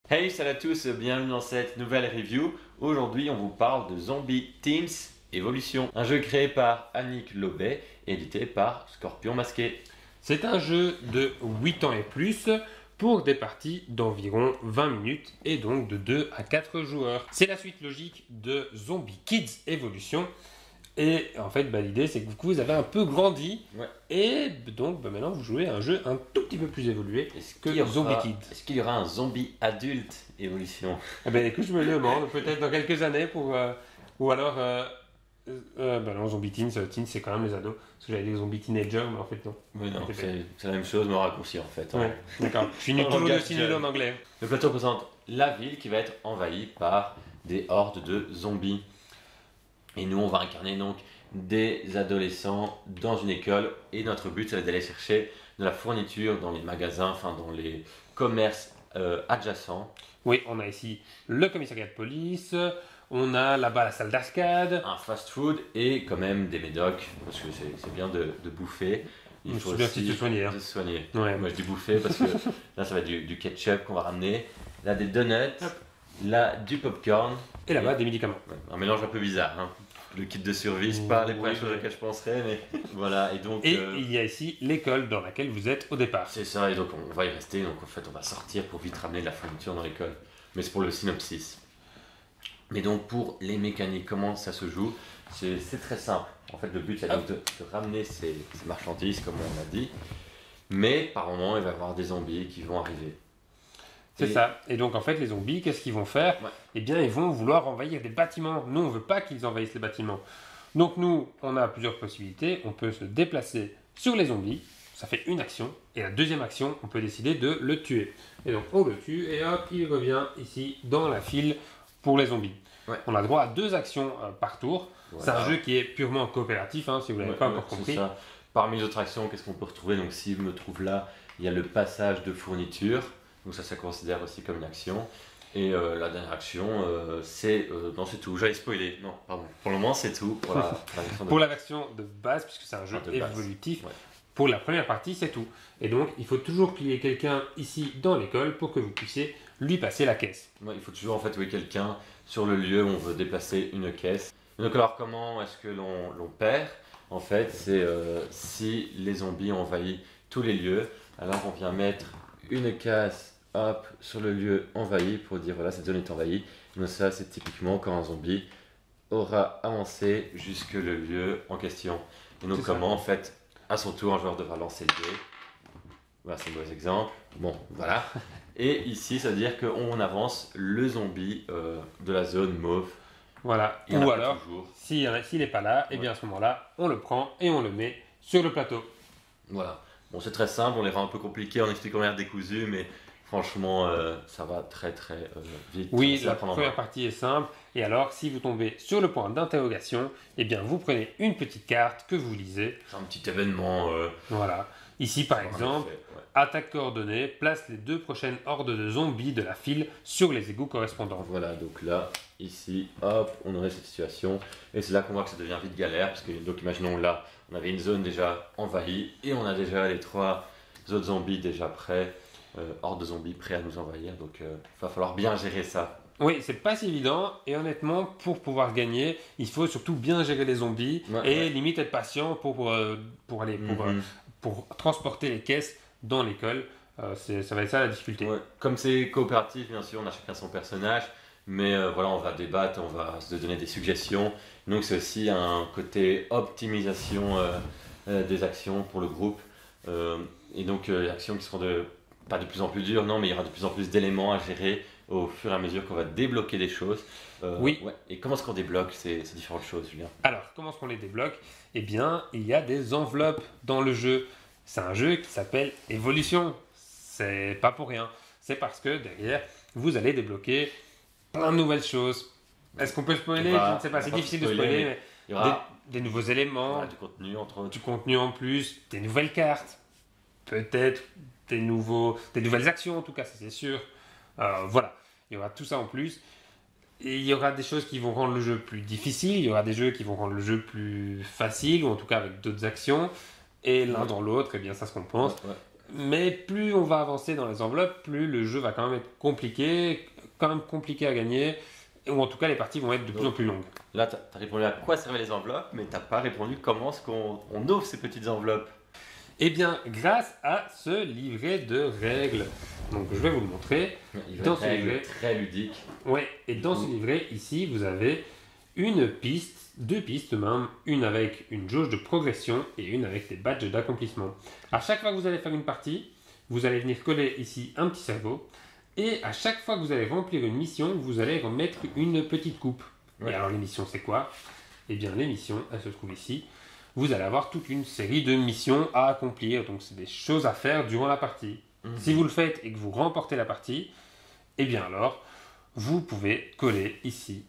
Hey, salut à tous, bienvenue dans cette nouvelle review. Aujourd'hui, on vous parle de Zombie Teams Evolution, un jeu créé par Annick Lobet et édité par Scorpion Masqué. C'est un jeu de 8 ans et plus pour des parties d'environ 20 minutes et donc de 2 à 4 joueurs. C'est la suite logique de Zombie Kids Evolution. Et en fait, l'idée c'est que vous avez un peu grandi et donc maintenant vous jouez à un jeu un tout petit peu plus évolué que Zombie Kids. Est-ce qu'il y aura un Zombie Adulte Evolution? Écoute, je me le demande, peut-être dans quelques années pour... ou alors... non, Zombie Teens, c'est quand même les ados. Parce que j'allais dire Zombie Teenager, mais en fait non. Oui, non, c'est la même chose, mais en raccourci en fait. Ouais, d'accord. Je suis toujours aussi nul en anglais. Le plateau présente la ville qui va être envahie par des hordes de zombies. Et nous, on va incarner donc des adolescents dans une école. Et notre but, c'est d'aller chercher de la fourniture dans les magasins, enfin dans les commerces adjacents. Oui, on a ici le commissariat de police. On a là-bas la salle d'arcade. Un fast-food et quand même des médocs, parce que c'est bien de bouffer. Il faut aussi se soigner. Se soigner. Ouais. Moi je dis bouffer parce que là ça va être du ketchup qu'on va ramener. Là des donuts, là du popcorn. Et là-bas des médicaments. Un mélange un peu bizarre. Hein. Le kit de survie, c'est pas les premières choses auxquelles je penserais, mais voilà. Et donc. Et il y a ici l'école dans laquelle vous êtes au départ. C'est ça, et donc on va y rester. Donc en fait on va sortir pour vite ramener de la fourniture dans l'école. Mais c'est pour le synopsis. Mais donc pour les mécaniques, comment ça se joue? C'est très simple. En fait, le but c'est de ramener ces marchandises, comme on l'a dit. Mais par moment, il va y avoir des zombies qui vont arriver. C'est ça. Et donc en fait, les zombies, qu'est-ce qu'ils vont faire? Eh bien, ils vont vouloir envahir des bâtiments. Nous, on ne veut pas qu'ils envahissent les bâtiments. Donc nous, on a plusieurs possibilités. On peut se déplacer sur les zombies. Ça fait une action. Et la deuxième action, on peut décider de le tuer. Et donc on le tue et hop, il revient ici dans la file pour les zombies. On a droit à 2 actions par tour. Voilà. C'est un jeu qui est purement coopératif, hein, si vous ne l'avez pas encore compris. Ça. Parmi les autres actions, qu'est-ce qu'on peut retrouver? Donc si je me trouve là, il y a le passage de fourniture. Donc ça considère aussi comme une action. Et la dernière action, c'est... non, c'est tout. J'allais spoiler. Non, pardon. Pour le moment, c'est tout. Pour la version de base, puisque c'est un jeu évolutif, pour la première partie, c'est tout. Et donc, il faut toujours qu'il y ait quelqu'un ici dans l'école pour que vous puissiez lui passer la caisse. Il faut toujours en fait quelqu'un sur le lieu où on veut déplacer une caisse. Donc alors comment est-ce que l'on perd? En fait, c'est si les zombies ont envahi tous les lieux, alors on vient mettre une case sur le lieu envahi pour dire voilà, cette zone est envahie. Donc ça, c'est typiquement quand un zombie aura avancé jusque le lieu en question. Et donc comment en fait, à son tour, un joueur devra lancer le dé. Voilà, c'est un mauvais exemple. Bon, voilà. Et ici, ça veut dire qu'on avance le zombie de la zone mauve. Voilà. Ou alors, s'il n'est pas là, et bien à ce moment-là, on le prend et on le met sur le plateau. Voilà. Bon, c'est très simple, on les rend un peu compliqués en expliquant l'air décousu, mais franchement, ça va très vite. Oui, la première partie est simple. Et alors, si vous tombez sur le point d'interrogation, eh bien, vous prenez une petite carte que vous lisez. C'est un petit événement. Voilà. Ici, par exemple, attaque coordonnée, place les 2 prochaines hordes de zombies de la file sur les égouts correspondants. Voilà, donc là, ici, hop, on aurait cette situation. Et c'est là qu'on voit que ça devient vite galère, parce que, donc, imaginons là, on avait une zone déjà envahie, et on a déjà les 3 autres zombies déjà prêts, hordes de zombies prêts à nous envahir, donc il va falloir bien gérer ça. Oui, c'est pas si évident, et honnêtement, pour pouvoir gagner, il faut surtout bien gérer les zombies, et limite être patient pour transporter les caisses dans l'école. Ça va être ça la difficulté. Comme c'est coopératif, bien sûr, on a chacun son personnage, mais voilà, on va débattre, on va se donner des suggestions. Donc c'est aussi un côté optimisation des actions pour le groupe. Et donc les actions qui seront pas de plus en plus dures, non, mais il y aura de plus en plus d'éléments à gérer au fur et à mesure qu'on va débloquer des choses. Oui. Et comment est-ce qu'on débloque ces différentes choses, Julien? Alors, comment est-ce qu'on les débloque? Eh bien, il y a des enveloppes dans le jeu. C'est un jeu qui s'appelle Evolution. C'est pas pour rien. C'est parce que derrière, vous allez débloquer plein de nouvelles choses. Est-ce qu'on peut spoiler? Je ne sais pas, c'est difficile de spoiler, mais il y aura des nouveaux éléments, du contenu entre autres. Du contenu en plus, des nouvelles cartes, peut-être des nouvelles actions en tout cas, ça c'est sûr. Voilà, il y aura tout ça en plus. Et il y aura des choses qui vont rendre le jeu plus difficile, il y aura des jeux qui vont rendre le jeu plus facile, ou en tout cas avec d'autres actions. Et l'un dans l'autre, eh bien ça se compense. Mais plus on va avancer dans les enveloppes, plus le jeu va quand même être compliqué à gagner, ou en tout cas les parties vont être de plus en plus longues. Là, tu as répondu à quoi servaient les enveloppes, mais tu n'as pas répondu comment est-ce qu'on ouvre ces petites enveloppes. Eh bien, grâce à ce livret de règles. Donc, je vais vous le montrer. Dans ce livret très ludique. Ouais, et dans ce livret, ici, vous avez une piste, 2 pistes même, une avec une jauge de progression et une avec des badges d'accomplissement. À chaque fois que vous allez faire une partie, vous allez venir coller ici un petit cerveau. Et à chaque fois que vous allez remplir une mission, vous allez remettre une petite coupe. Ouais. Et alors, l'émission, c'est quoi? Eh bien, l'émission, elle se trouve ici. Vous allez avoir toute une série de missions à accomplir. Donc, c'est des choses à faire durant la partie. Si vous le faites et que vous remportez la partie, eh bien alors, vous pouvez coller ici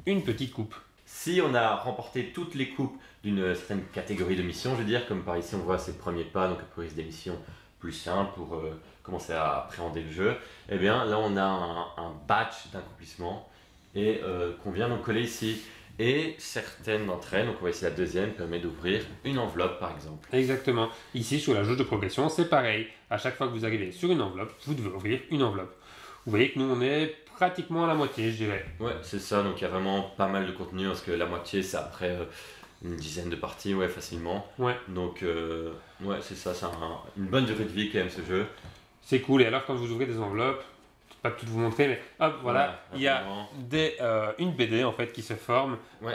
une petite coupe. Si on a remporté toutes les coupes d'une certaine catégorie de missions, je veux dire, comme par ici on voit ces premiers pas, donc après des missions plus simples pour commencer à appréhender le jeu, eh bien là on a un badge d'accomplissement et qu'on vient donc coller ici. Et certaines d'entre elles, donc on voit ici la deuxième, permet d'ouvrir une enveloppe par exemple. Exactement. Ici sur la jauge de progression, c'est pareil. À chaque fois que vous arrivez sur une enveloppe, vous devez ouvrir une enveloppe. Vous voyez que nous on est pratiquement à la moitié, je dirais. Ouais, c'est ça. Donc il y a vraiment pas mal de contenu parce que la moitié c'est après une dizaine de parties, ouais, facilement. Ouais. Donc ouais, c'est ça. C'est une bonne durée de vie quand même ce jeu. C'est cool. Et alors quand vous ouvrez des enveloppes, pas tout vous montrer, mais hop, voilà, ouais, il y a une BD en fait qui se forme. Ouais.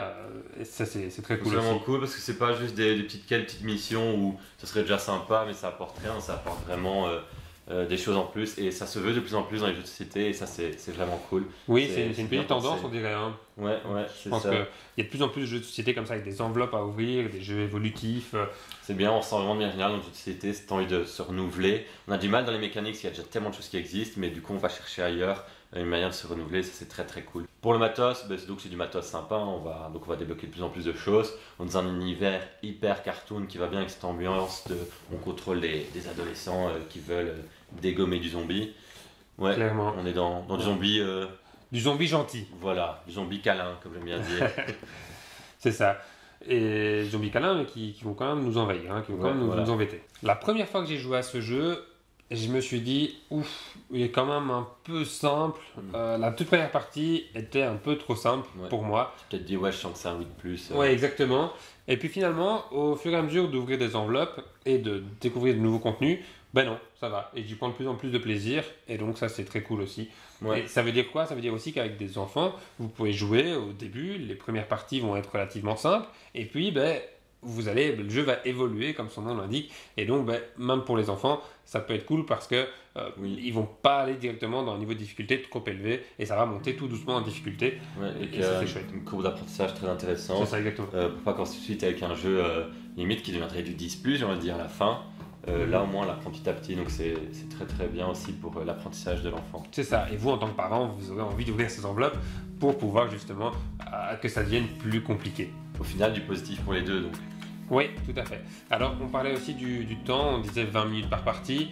Et ça c'est très cool. C'est vraiment cool parce que c'est pas juste des petites missions où ça serait déjà sympa, mais ça apporte rien, ça apporte vraiment des choses en plus et ça se veut de plus en plus dans les jeux de société et ça c'est vraiment cool. Oui, c'est une petite tendance on dirait. Hein. Ouais, c'est ça. Je pense qu'il y a de plus en plus de jeux de société comme ça avec des enveloppes à ouvrir, des jeux évolutifs. C'est bien, on sent vraiment bien général dans les jeux de société, cette envie de se renouveler. On a du mal dans les mécaniques, il y a déjà tellement de choses qui existent, mais du coup on va chercher ailleurs une manière de se renouveler, ça c'est très cool. Pour le matos, donc c'est du matos sympa, on va débloquer de plus en plus de choses. On est dans un univers hyper cartoon qui va bien avec cette ambiance on contrôle des adolescents qui veulent dégommer du zombie. Ouais, clairement. On est dans du zombie. Du zombie gentil. Voilà, du zombie câlin, comme j'aime bien dire. C'est ça. Et zombies câlins, mais qui vont quand même nous envahir, hein, qui vont quand même nous embêter. La première fois que j'ai joué à ce jeu, je me suis dit, ouf, il est quand même un peu simple. La toute première partie était un peu trop simple pour moi. Tu peut-être dit, ouais, je sens que c'est un 8+. Ouais, exactement. Et puis finalement, au fur et à mesure d'ouvrir des enveloppes et de découvrir de nouveaux contenus, ben non, ça va. Et j'y prends de plus en plus de plaisir. Et donc ça, c'est très cool aussi. Ouais. Et ça veut dire quoi? Ça veut dire aussi qu'avec des enfants, vous pouvez jouer au début. Les premières parties vont être relativement simples. Et puis, le jeu va évoluer, comme son nom l'indique. Et donc, même pour les enfants, ça peut être cool parce que ils vont pas aller directement dans un niveau de difficulté trop élevé. Et ça va monter tout doucement en difficulté. Ouais, et ça, c'est chouette. Une courbe d'apprentissage très intéressante. C'est ça, exactement. Pour pas qu'on se suite avec un jeu limite qui deviendrait du 10+, j'ai envie de dire à la fin. Là au moins on l'apprend petit à petit, donc c'est très bien aussi pour l'apprentissage de l'enfant. C'est ça, et vous en tant que parent, vous aurez envie d'ouvrir ces enveloppes pour pouvoir justement que ça devienne plus compliqué. Au final du positif pour les deux donc. Oui, tout à fait. Alors on parlait aussi du temps, on disait 20 minutes par partie.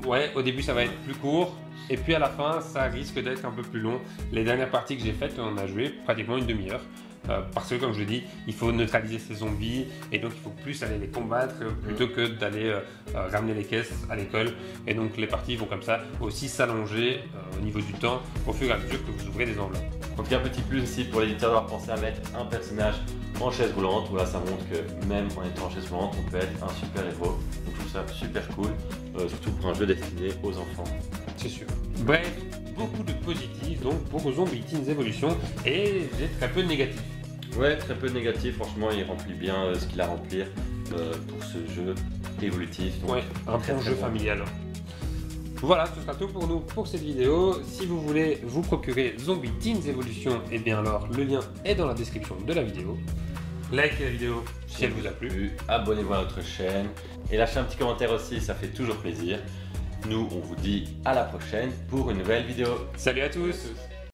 Ouais, au début ça va être plus court, et puis à la fin ça risque d'être un peu plus long. Les dernières parties que j'ai faites, on a joué pratiquement une demi-heure. Parce que comme je l'ai dit, il faut neutraliser ces zombies et donc il faut plus aller les combattre plutôt que d'aller ramener les caisses à l'école. Et donc les parties vont comme ça aussi s'allonger au niveau du temps au fur et à mesure que vous ouvrez des enveloppes. Donc un petit plus aussi pour l'éditeur d'avoir pensé à mettre un personnage en chaise roulante, où là ça montre que même en étant en chaise roulante on peut être un super héros. Donc je trouve ça super cool, surtout pour un jeu destiné aux enfants. C'est sûr. Bref, beaucoup de positifs donc pour Zombie Teens Evolution et j'ai très peu de négatifs. Ouais, très peu de négatifs, franchement il remplit bien ce qu'il a à remplir pour ce jeu évolutif. Donc, ouais, un bon jeu familial. Voilà, ce sera tout pour nous pour cette vidéo. Si vous voulez vous procurer Zombie Teens Evolution, et bien alors le lien est dans la description de la vidéo. Likez la vidéo si elle vous a plu. Abonnez-vous à notre chaîne et lâchez un petit commentaire aussi, ça fait toujours plaisir. Nous, on vous dit à la prochaine pour une nouvelle vidéo. Salut à tous.